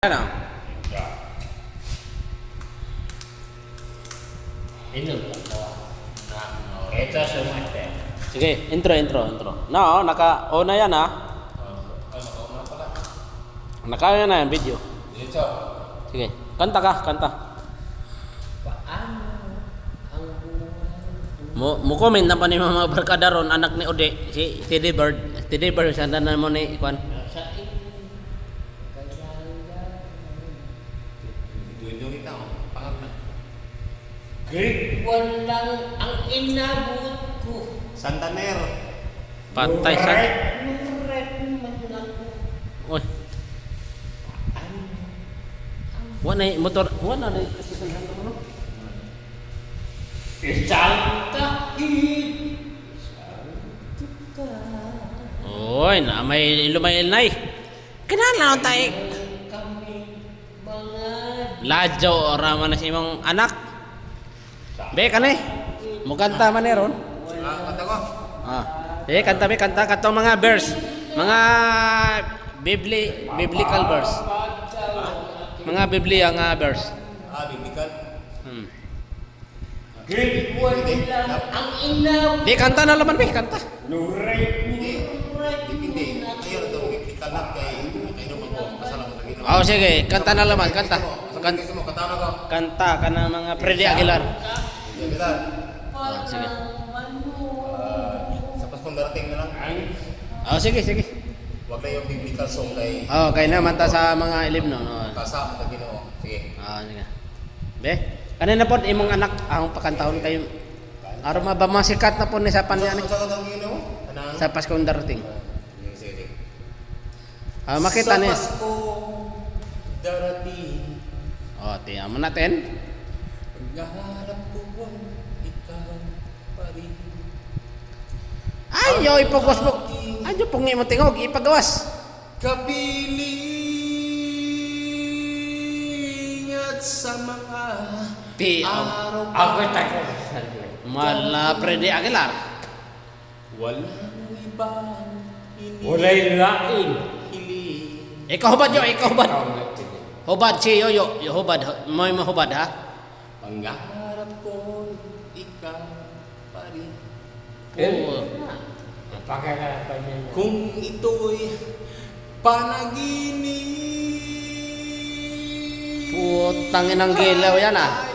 Ano? Ito sumate. Sige, intro. No, naka-on na yan ha. Naka-on na yan, video. Dito. Sige, kanta ka. Paano ang buhay? Mo-comment na pa ni mga barkada ron, anak ni Ode, si Teddy Bird. Teddy Bird, sanda na mo ni Kwan. Sa Duyo kita, pangat na. Grade 1 lang ang inabot ko. Santaner. Patay sa... Nuret man ako. Uy, wala na motor, wala na kasi sa hanggang ano. Isang kahit. Oy, na may lumayan na eh. Kinala tayo. Kami mga Ladyo, rama na si imong anak. Be, kanay. Mukanta man ron. Kanta ko. Kanta katong mga verse. Mga biblical verse. Mga Biblia nga verse. Biblical. grade 1 lang ang inabot. Be, kanta na laman, be, kanta. Nuret. Dipindi. Ayaw na itong biblical na kay naman ko. Kasalamat ang ginawa. Oh, sige, kanta na laman, kanta. Kanta mo, kanta na ko. Kanta ka na mga Freddy Aguilar. Biblical. Sige. Sa Paskong darating na lang. Oh, sige. Huwag na yung biblical song kay Oh, kay naman ta sa mga ilibno, no. kasama na ginoo. Sige. Sige. Be, kanina po imong anak ang pakantahon kayo. Araw ba masikat na po ni sa panyan Sa katang ginoo? Anang? sa Paskong darating. Sige. Makita ni. Sa Paskong darating. Oh, tiyan mo natin. Paghaharap ko ikaw pa rin. Ayo ipagawas mo. Ayo pungi mo tingog ipagawas. Kapiling at sa mga araw Ako tayo. Mala Freddy Aguilar. walang ibang Walay lain. hinihiling. Ikaw hubad. Hubad si Yoyo. Hubad. May mahubad ha. Pangarap ko ikaw pa rin. Oo. Pagkakalapan niya. Kung ito'y panaginip. Putang inang gilaw yan ah.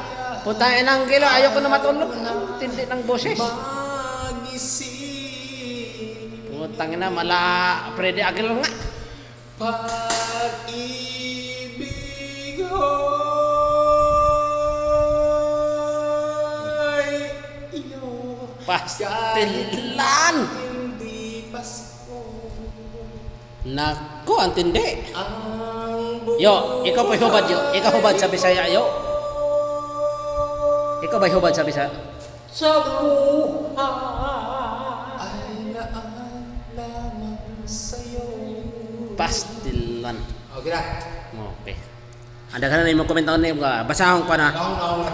Putang inang gilaw. Ayoko na matulog. Tindi ng boses. Magising. Putang ina mala Freddy Aguilar nga. Pag-ibig ho'y iyo. Pastilan. Hindi Pasko. Nako, ang tindi. Ang buhay. Yo, ikaw po'y hubad yo. Ikaw hubad sa Bisaya yo. Ikaw ba'y hubad sa Bisaya? Sa buhay. Ay naan lamang sa'yo. Pastilan. Okay na. Okay. Ada ka na yung mga komentar na yung basahon pa na. Naong